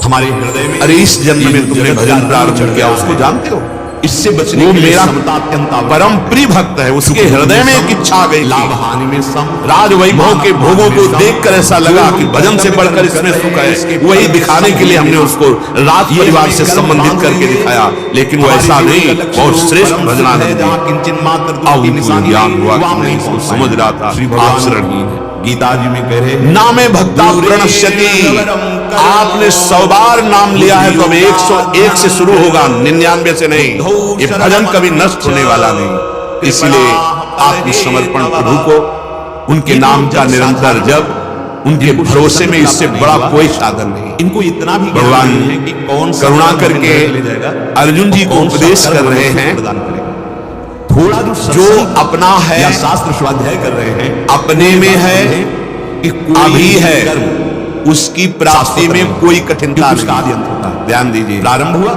हमारे हृदय में अरे इस जन्म में तुमने भजन प्रारंभ किया, उसको जानते हो? इससे बचने वो के लिए मेरा समता अत्यंत आवश्यक परम प्रिय भक्त है, उसके हृदय में एक इच्छा आ गई लाभ थी। हानि में सम, राज वैभव के भोगों को देखकर ऐसा लगा कि भजन से बढ़कर इसमें सुख है। वही दिखाने के लिए हमने उसको राज परिवार से संबंधित करके दिखाया, लेकिन वो ऐसा नहीं, बहुत श्रेष्ठ भजनानंद अब उनको ज्ञान हुआ कि मैं इसको समझ रहा था आचरणहीन है। गीता जी में कह रहे नामे भक्ता प्रणश्यति, आपने 100 बार नाम लिया है तो अब 101 से शुरू होगा, 99 से नहीं। ये भजन कभी नष्ट होने वाला नहीं। इसलिए आत्मसमर्पण प्रभु को, उनके नाम का निरंतर जप, उनके भरोसे में इससे बड़ा कोई साधन नहीं। इनको इतना भी भगवान है कि कौन करुणा करके अर्जुन जी को उपदेश कर रहे हैं, थोड़ा जो अपना है या शास्त्र स्वाध्याय कर रहे हैं, अपने में है कि अभी है, कर्म उसकी प्राप्ति में कोई कठिनता उसका आदि नहीं। अंत होता है। ध्यान दीजिए, प्रारंभ हुआ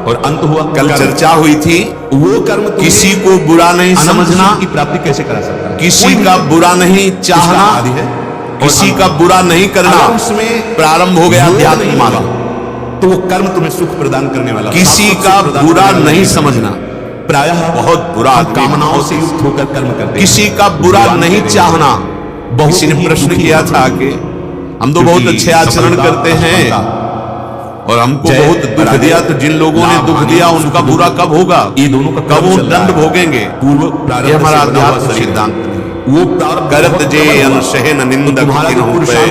और अंत हुआ। कल चर्चा हुई थी, वो कर्म किसी को बुरा नहीं समझना, की प्राप्ति कैसे करा सकता है? किसी का बुरा नहीं चाहना, आदि है, किसी का बुरा नहीं करना। अगर उसमें प्रारंभ हो गया अध्यात्म मार्ग। तो वो कर्म तुम्हें सुख प्रदान करने वाला, किसी का बुरा नहीं समझना, प्रायः बहुत बुरा आदमी कामनाओं से युक्त होकर कर्म करते हैं। किसी का बुरा नहीं चाहना। किसी ने प्रश्न किया था कि हम तो बहुत अच्छे आचरण करते हैं और हमको बहुत दुख दिया, तो जिन लोगों ने दुख दिया उनका बुरा कब होगा? ये दोनों का कब वो दंड भोगेंगे? ये हमारा अध्यात्म सिद्धांत नहीं। वो करत जे अनुशहन निंदक अनुग्रह।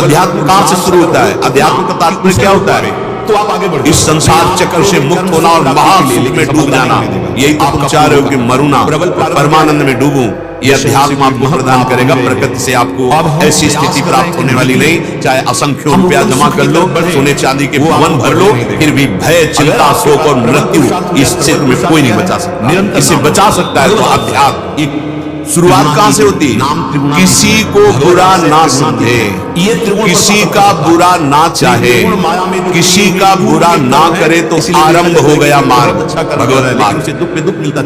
अध्यात्म कहां से शुरू होता है? अध्यात्म का तात्पर्य क्या होता है? तो आप आगे बढ़ो, इस संसार चक्र से मुक्त होना और महासुख में डूब जाना। यही तो तुम चाह रहे हो कि मरुना परमानंद में डूबूं। यह अध्यात्म आपको प्रदान करेगा। प्रकृति से आपको ऐसी स्थिति प्राप्त होने वाली नहीं। चाहे असंख्य रुपया जमा कर लो, सोने चांदी के भवन भर लो, फिर भी भय, चिंता, शोक और मृत्यु इस क्षेत्र में कोई नहीं बचा सकता। इसे बचा सकता है तो अध्यात्म। शुरुआत कहां से होती? किसी को बुरा ना समझे, किसी का बुरा ना चाहे, किसी का बुरा ना करे तो आरंभ हो गया मार्ग, भगवत मार्ग।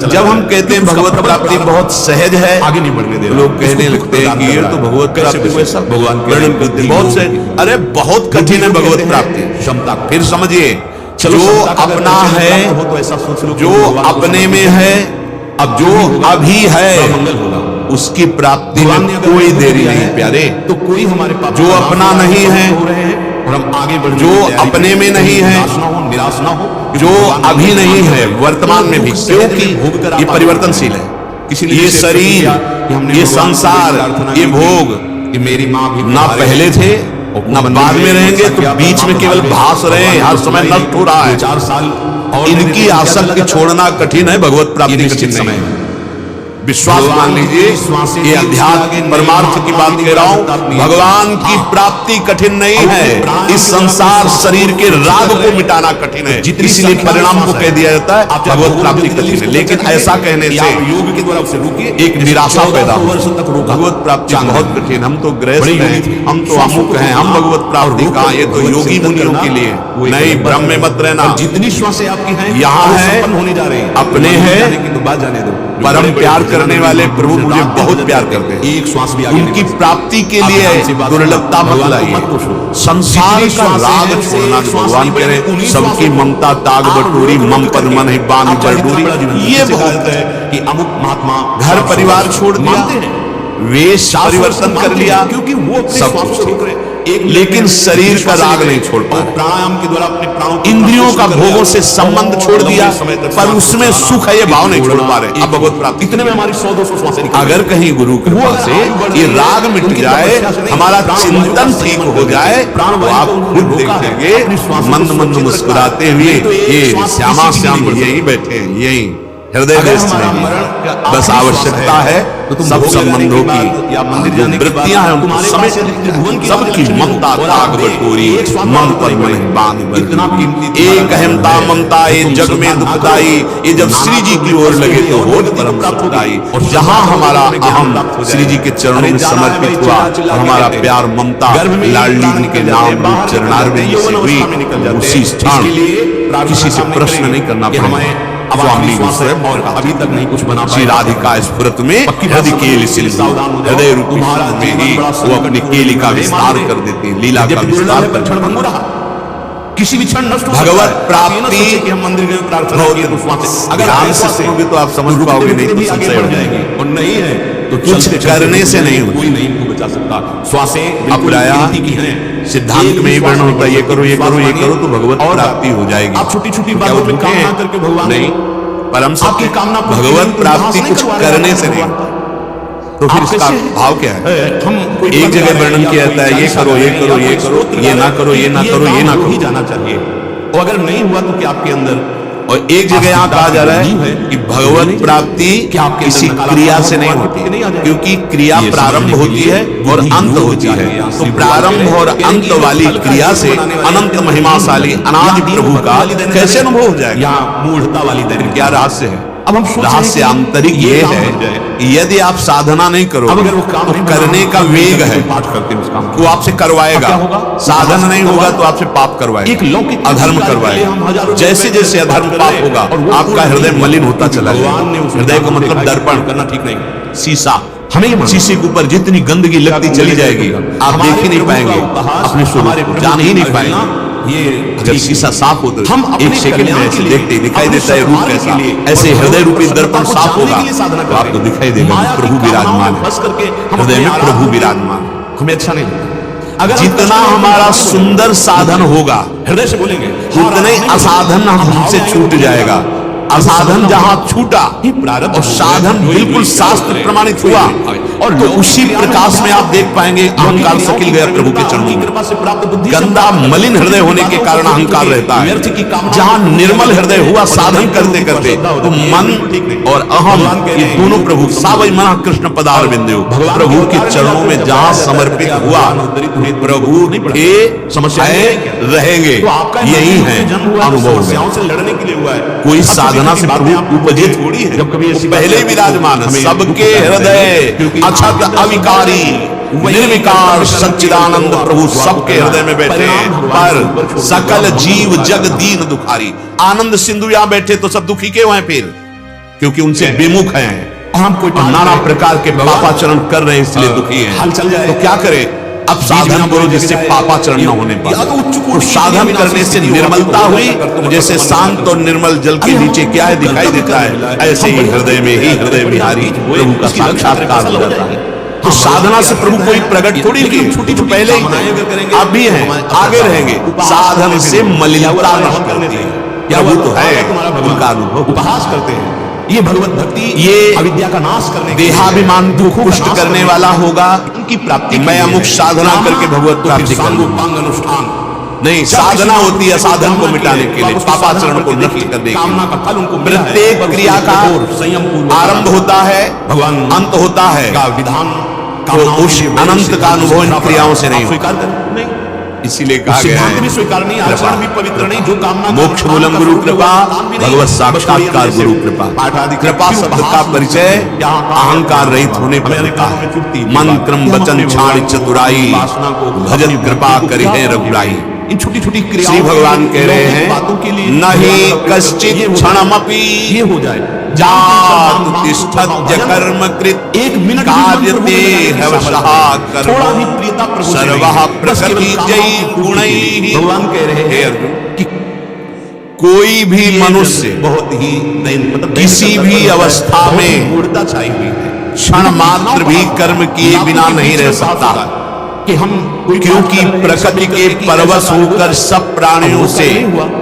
जब हम कहते हैं भगवत प्राप्ति बहुत सहज है, आगे नहीं बढ़ने दे, लोग कहने लगते हैं कि ये तो भगवत प्राप्ति वैसा भगवान वर्णन करते हैं बहुत सहज। अरे बहुत कठिन है भगवत प्राप्ति। क्षमता फिर समझिए, जो अपना है, जो अपने में है, अब जो अभी है, उसकी प्राप्ति में कोई देरी नहीं प्यारे। तो कोई हमारे पास जो अपना नहीं है और हम आगे बढ़, जो अपने में नहीं है, निराश ना हो, जो अभी नहीं है वर्तमान में भी, क्योंकि ये परिवर्तनशील है। ये शरीर, ये संसार, ये भोग मेरी माँ भी ना पहले थे ना बाद में रहेंगे, तो बीच में केवल भास रहे हैं, हर समय नष्ट हो रहा है। 4 साल और इनकी आसक्ति छोड़ना कठिन है, भगवत प्राप्ति कठिन समय है। विश्वास मान लीजिए, ये अध्यात्म परमार्थ की बात कह रहा हूं। भगवान की प्राप्ति कठिन नहीं है, इस संसार शरीर के राग को मिटाना कठिन है। इसलिए परिणाम को कह दिया जाता है भगवत प्राप्ति कठिन है। लेकिन ऐसा कहने से योग के द्वारा उसे रोकिए, एक निराशा पैदा हो। भगवत प्राप्ति बहुत कठिन, हम तो गृहस्थ हैं, हम तो अमुक हैं, हम भगवत प्राप्ति कहाँ? ये तो योगी मुनियों के लिए। नहीं, भ्रम में मत रहना। जितनी श्वासें आपकी हैं यहाँ है, होने जा रहे हैं, अपने हैं, तो बात जाने दो। परम प्यार करने वाले प्रभु मुझे बहुत प्यार करते हैं। एक श्वास भी आगे उनकी प्राप्ति के लिए दुर्लभता मत लाइए। संसार का राग छोड़ना, भगवान कह रहे सबकी ममता ताग बटोरी, मम पद मन ही बांध बटोरी। ये बहुत है कि अमुक महात्मा घर परिवार छोड़ दिया, वेश परिवर्तन कर लिया, क्योंकि वो सब कुछ, लेकिन शरीर का राग नहीं छोड़ पा रहे। प्राणायाम के द्वारा अपने प्राणों, इंद्रियों का भोगों से संबंध छोड़ दिया, पर उसमें सुख है ये भाव नहीं छोड़ पा रहे। अब भगवत प्राप्ति इतने में हमारी 100-200 श्वासें निकल। अगर कहीं गुरु कृपा से ये राग मिट जाए, हमारा चिंतन ठीक हो जाए, तो आप खुद देखेंगे मंद मंद मुस्कुराते हुए ये श्यामा श्याम यही बैठे हैं, यही हृदय में। बस आवश्यकता है सब संबंधों की जो वृत्तियां हैं उनको समेट, सबकी ममता ताग बटोरी, मम पद मन ही बांध बटोरी। एक अहमता ममता ये जग में दुखदाई, ये जब श्री जी की ओर लगे तो होत परम सुखदाई। और जहां हमारा अहम श्री जी के चरणों में समर्पित हुआ और हमारा प्यार ममता लाडली के नाम रूप चरणारविंद से हुई, उसी स्थान किसी से प्रश्न नहीं करना पड़ेगा। अब स्वामी विश्वास है स्वयं और अभी तक नहीं कुछ बना श्री पाया। राधिका स्फुरत में हृदय केली सिंधु, हृदय रूपी सिंधु में ही वो अपनी केली का विस्तार कर देती है, लीला का विस्तार कर क्षण भंगुर रहा, किसी भी क्षण नष्ट हो भगवत सकता है। प्राप्ति आप ये न सोचें कि हम मंदिर गए प्रार्थना की तो वहां से अगर ध्यान ऐसा से सुनोगे तो आप समझ पाओगे, नहीं तो भी आगे संशय बढ़ हो जाएगी। जाएगी और नहीं है तो कुछ चलते करने चलते से नहीं होता। कोई नहीं इनको बचा सकता। श्वासें अब प्रायः गिनती की हैं, सिद्धांत में ही वर्णन होता है, ये करो ये करो ये करो तो भगवत और प्राप्ति हो जाएगी। आप छोटी छोटी क्या बातों वो में झूठे कामना हैं? करके भगवान नहीं, परम सत्य आपकी कामना पूरी भगवत नहीं, तो प्राप्ति उल्लास नहीं कुछ करवा रहे करने हैं से नहीं, भगवान। तो फिर आप इसका कैसे- भाव क्या है? हम कोई एक पद जगह गा रहे वर्णन हैं किया या जाता है, कोई ये चालीसा करो, गा ये रहे हैं करो, या ये कोई करो, स्तोत्र ये गा ना रहे करो, ये हैं, ना करो, ये ना काम हो ही करो। जाना चाहिए। और अगर नहीं हुआ तो क्या आपके अंदर और एक जगह यहाँ कहा जा रहा है कि भगवत प्राप्ति क्या आपके अंदर किसी नकारात्मक क्रिया से नहीं भाव होती, नहीं आ जाएगा? क्योंकि क्रिया ये प्रारंभ समझने के होती लिए है और बुद्धि अंत योग होती है। चाहिए। यहाँ तो श्री प्रारंभ भगवान और कह रहे हैं अंत कि वाली फल का क्रिया हेतु से बनाने वाले अनंत के महिमाशाली अंदर अनादि यहाँ प्रभु का वाली दैनिक कैसे दैनिक अनुभव हो जाएगा? यहाँ मूढ़ता वाली दैनिक क्या रहस्य है? अब हम सोच रहे हैं रहस्य कि आंतरिक ये काम है बन जाए। कि यदि आप साधना नहीं करो अब अगर वो काम तो नहीं करने बना, का वेग है, पाठ करते हैं उस काम वो आपसे करवाएगा। अब क्या होगा? साधन नहीं होगा तो आपसे पाप करवाएगा, एक लौकिक अधर्म अधिकार के लिए हम करवाएगा। हजारों जैसे रुपए जैसे अधर्म कर पाप रहे हैं होगा और वो आपका पूर्ण हृदय नहीं मलिन हुआ। होता चला भगवान ने जाएगा। उस हृदय का विधान मतलब देखा है, दर्पण करना ठीक नहीं। शीशा, हमें ये मानना शीशे के ऊपर जितनी गंदगी लगती चली जाएगी आप देख ही नहीं पाएंगे, अपने स्वरूप जान ही नहीं पाएंगे। ये अगर शीशा साफ हो तो हम अपने एक सेकंड में कल्याण ऐसे के लिए, देखते ही दिखाई अपने देता है रूप सद्भाव कैसा, के लिए, ऐसे और हृदय रूपी भगवत दर्पण प्रसन्नता साफ को होगा जानने के लिए साधना तो करते आपको हैं। दिखाई देगा माया की प्रभु कामनाओं विराजमान में फंस करके हम हृदय अपने में आराध्य प्रभु को विराजमान। हमें अच्छा नहीं लगता। अगर हम जितना कृष्ण को हमारा भगवान को सुंदर साधन होगा हृदय से बोलेंगे उतना ही असाधन हमसे छूट जाएगा। असाधन जहां छूटा प्रारब्ध और साधन बिल्कुल शास्त्र प्रमाणित हुआ और तो उसी प्रकाश में आप देख पाएंगे अहंकार सकिल गया प्रभु के चरणों में। कृपा से प्राप्त बुद्धि से गंदा मलिन हृदय होने के कारण अहंकार रहता है। जहां निर्मल हृदय हुआ साधन करते करते तो मन और अहम ये दोनों प्रभु सावई मना कृष्ण पदार बिंदु प्रभु के चरणों में जहां समर्पित हुआ प्रभु के समस्या रहेंगे। यही है अनुभव समस्याओं से लड़ने के लिए हुआ है। कोई साधना से प्रभु उपजे थोड़ी है, जब कभी ऐसी वो पहले ही विराजमान है। सबके हृदय अछत अविकारी निर्विकार सच्चिदानंद प्रभु सबके हृदय में बैठे हैं, पर सकल जीव जग दीन दुखारी। आनंद सिंधु यहाँ बैठे तो सब दुखी क्यों हैं फिर? क्योंकि उनसे विमुख हैं, हम कोई और नाना प्रकार के पापाचरण कर रहे हैं इसलिए दुखी हैं। हल चल जाए तो क्या करें? अब साधन करो जिससे पापाचरण न होने पाए। तो साधन करने से निर्मलता हुई, तो जैसे शांत और निर्मल जल के नीचे क्या है दिखाई देता है, ऐसे ही हृदय में ही हृदय विहारी प्रभु का साक्षात्कार हो जाता है। तो साधना से प्रभु कोई प्रकट थोड़ी नहीं, छोटी तो पहले ही आप भी हैं, आगे रहेंगे। साधन से मलिनता नष्ट करती है, क्या वो तो है उनका अनुभव। उपहास करते हैं, ये भगवत भक्ति ये अविद्या का नाश करने देहाभिमान को पुष्ट करने वाला होगा। उनकी प्राप्ति मैं अमुक साधना करके भगवत प्राप्ति करूंगा अनुष्ठान नहीं, साधना होती है साधन को मिटाने के लिए, पापाचरण को नष्ट करने के कामना का फल उनको मिला है, प्रत्येक पर क्रिया उसके का कठोर संयम पूर्वक आरंभ होता है, भगवान अंत होता है। का विधान तो उस अनंत का अनुभव इन क्रियाओं से नहीं स्वीकार करें नहीं, इसीलिए कहा गया सिद्धांत भी है स्वीकार नहीं, आचरण भी पवित्र नहीं, जो कामना मोक्ष मूलम गुरु कृपा भगवत साक्षात्कार गुरु कृपा। कृपा शब्द का परिचय अहंकार रहित होने पर होता है। मन क्रम वचन छाड़ चतुराई भजन कृपा करी है रघुराई। इन छोटी छोटी क्रियाओं श्री भगवान कह रहे लौकिक हैं बातों के लिए नहीं कश्चित क्षणमपि ये हो जाए जात तिष्ठत्य कर्मकृत एक मिनट कार्यते हवशः थोड़ा भी कर्म प्रियता प्रभु से सर्वः नहीं, बस केवल प्रकृति कामनाओं जयी की पूर्ति। गुणैः। भगवान कह रहे हे हैं अर्जुन, कि कोई भी मनुष्य बहुत ही मतलब किसी भी अवस्था में मूर्खता छाई हुई है, क्षण मात्र भी कर्म किए बिना नहीं रह सकता, कि हम क्योंकि प्रकृति के परवश होकर सब प्राणियों से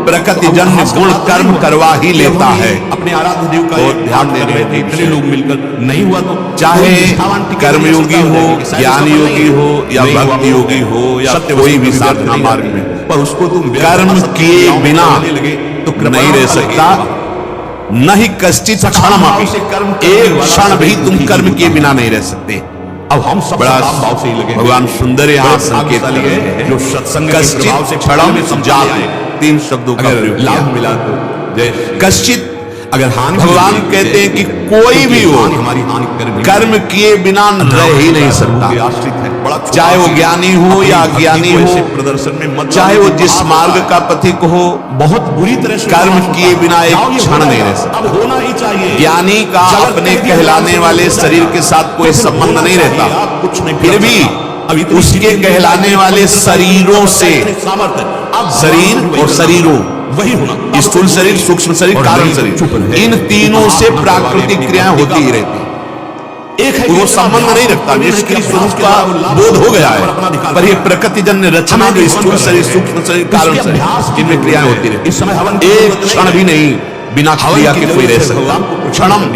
प्रकृति जन्य गुण कर्म करवा ही लेता है। अपने आराध्य देव का बहुत ध्यान देने वाली इतने लोग मिलकर नहीं हुआ तो चाहे निष्ठावान टिके कर्मयोगी हो, ज्ञान योगी हो या नहीं हुआ भक्ति योगी हो या सत्य कोई भी वस्तु साधना नहीं मार्ग करते। में, पर उसको तुम कर्म किए बिना तो नहीं रह सकता। नहीं कश्चित क्षणमपि, एक क्षण भी तुम कर्म किए बिना नहीं रह सकते। अब हम सब बड़ा सकाम भाव से ही लगे भगवान सुंदर यहाँ संकेत भाग्यशाली दिए हैं। जो सत्संग के कश्चित प्रभाव से क्षणम में संपत्ति जात, आए। तीन शब्दों का अगर प्रयोग लाभ किया। मिला तो जय श्री। कश्चित अगर हानि भगवान मिली, कहते हैं कि जय। कोई भी हो हानि हमारी हानि कर भी कर्म किए बिना रह ही नहीं सकता। आश्रित है, बड़ा चाहे वो ज्ञानी हो या अज्ञानी हो, प्रदर्शन में मत चाहे वो जिस मार्ग का पथिक हो, बहुत बुरी तरह से कर्म किए बिना एक क्षण नहीं रह सकता। अब होना ही चाहिए। ज्ञानी का अपने कहलाने वाले शरीर के साथ कोई संबंध नहीं रहता, कुछ नहीं, फिर भी उसके कहलाने वाले शरीरों से, सामर्थ्य अब शरीर और शरीरों, वही होना, स्थूल शरीर, सूक्ष्म शरीर, कारण शरीर, इन तीनों से प्राकृतिक क्रियाएं होती ही रहती हैं। एक है वो संबंध नहीं रखता, जिसके स्वरूप का बोध हो गया है, पर ये प्रकृति जन्य रचना जो स्थूल शरीर, सूक्ष्म शरीर, कारण शरीर, इनमें क्रियाएं होती रहती। इस समय हवन एक क्षण भी नहीं बिना क्रिया के कोई रह सकता। क्षणम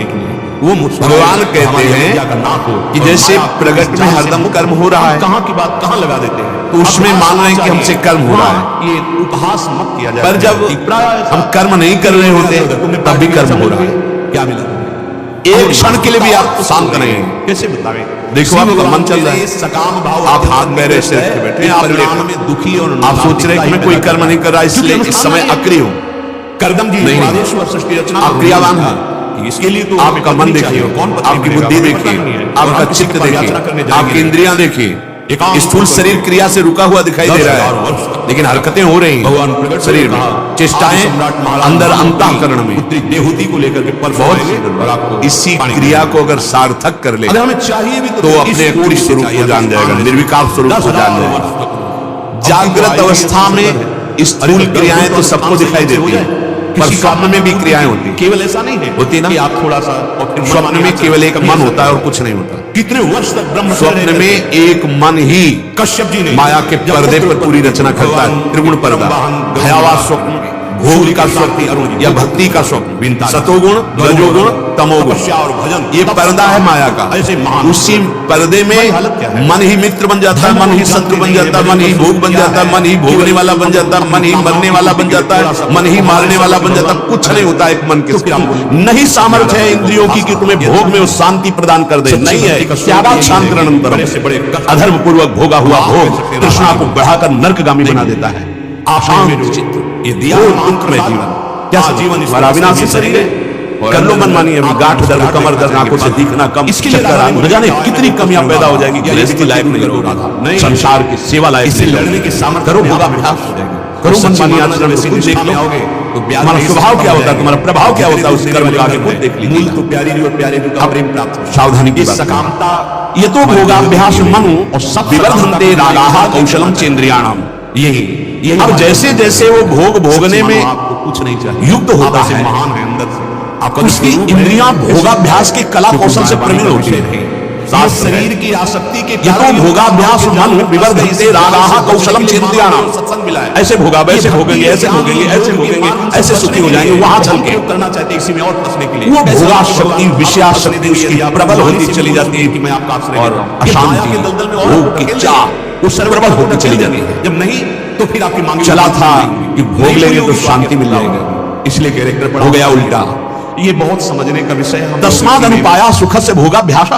वो भगवान कहते हैं कि जैसे प्रगट में हरदम कर्म हो रहा है, कहाँ की बात कहाँ लगा देते हैं, तो उसमें मान रहे हैं कि हमसे कर्म हो रहा है। ये उपहास मत किया जाए। पर जब हम कर्म नहीं कर रहे होते तब भी कर्म हो रहा है। क्या मिला? एक क्षण के लिए भी आप शांत नहीं हैं। कैसे बतावे? देखो आपका मन चल रहा है, सकाम भाव, आप हाथ पैर ऐसे रख के बैठे हैं, आप परिणाम में दुखी और आप सोच रहे हैं कि मैं कोई कर्म नहीं कर रहा, इसलिए इस समय अक्रिय हूं। करदम जी नहीं, आदेश व सृष्टि रचना आप क्रियावान हैं। इसके लिए तो आपका मन देखिए, आपकी बुद्धि देखिए, आपका चित्त देखिए, आपकी इंद्रियां देखिए। स्थूल शरीर क्रिया से रुका हुआ दिखाई दे रहा है, लेकिन हरकतें हो रही हैं शरीर में, चेष्टाएं अंदर अंतःकरण में, देहूति को लेकर के बहुत सुंदर। आपको इसी क्रिया को अगर सार्थक कर ले हमें चाहिए भी तो अपने अक्रिय स्वरूप को जान जाएगा, निर्विकार स्वरूप को जान जाएगा। जागृत अवस्था में स्थूल क्रियाएं तो सबको दिखाई देती है, पर स्वप्न में भी क्रियाएं होती हैं। केवल ऐसा नहीं है होती ना कि आप थोड़ा सा और फिर स्वप्न में केवल एक मन होता है और कुछ नहीं होता। कितने वर्ष तक ब्रह्म स्वप्न में एक मन ही कश्यप जी ने माया के पर्दे पर पूरी रचना करता है, त्रिगुण पर्दा, भयावह स्वप्न, भोग का स्वप्न या भक्ति का स्वप्न, सतोगुण, रजोगुण, तमोगुण, और भजन, ये पर्दा है माया का। ऐसे महान उसी पर्दे में मन ही मित्र बन जाता है, मन ही शत्रु बन जाता है, मन ही भोग बन जाता है, मन ही भोगने वाला बन जाता है, मन ही मरने वाला बन जाता है, मन ही मारने वाला बन जाता है। कुछ नहीं होता एक मन के साथ। नहीं सामर्थ्य है इंद्रियों की कि तुम्हें भोग में उस शांति प्रदान कर दे, नहीं है। क्या बात शांत अधर्म पूर्वक भोगा हुआ भोग तृष्णा को बढ़ाकर नरकगामी बना देता है। शांत चित्त, ये दिया में जीवन, क्या जीवन हमारा अविनाशी शरीर है। कर लो मनमानी, अभी गांठ दर्द, कमर दर्द, आंखों से दिखना कम, इसके लिए न जाने कितनी कमियां पैदा हो जाएगी। गृहस्थी लायक नहीं रहोगे, संसार की सेवा लायक नहीं लड़ने की सामर्थ्य करो, भोगाभ्यास हो जाएगी। करो मनमानी आचरण, खुद देख लो तुम्हारा स्वभाव क्या होता है, तुम्हारा प्रभाव क्या होता है उस कर्म का, आगे खुद देख लीजिए। तो प्यारी और प्यारे का प्रेम प्राप्त, सावधानी की बात। सकामता, ये तो भोगाभ्यास मनु और सब विवर्धन्ते रागाः कौशलम चेन्द्रियाणाम। यही अब जैसे जैसे वो भोग भोगने में आपको कुछ नहीं चाहिए, युक्त होता है, महान है अंदर से आपका उसकी इंद्रियां भोगाभ्यास के कला कौशल से प्रवीण होती है। शरीर की आसक्ति के ये तो भोगाभ्यास मन विवर्धन्ते रागाः कौशलम चेन्द्रियाणाम। सत्संग मिला है, ऐसे ऐसे भोगेंगे, ऐसे भोगेंगे, ऐसे भोगेंगे, ऐसे सुखी हो जाएंगे, वहां चल के करना चाहते हैं इसी में और फंसने के लिए। वो भोगाशक्ति, विषयाशक्ति उसकी प्रबल होती चली जाती है कि मैं आपका आश्रय और के अशांति, दलदल में और भोग की चाह वो प्रबल होती चली जाती है। जब नहीं तो फिर आपकी मांग चला था कि भोग लेंगे तो शांति मिल जाएगी, इसलिए कैरेक्टर हो गया उल्टा। ये बहुत समझने का विषय है। तस्माद् अनुपाया सुख से भोगाभ्यास।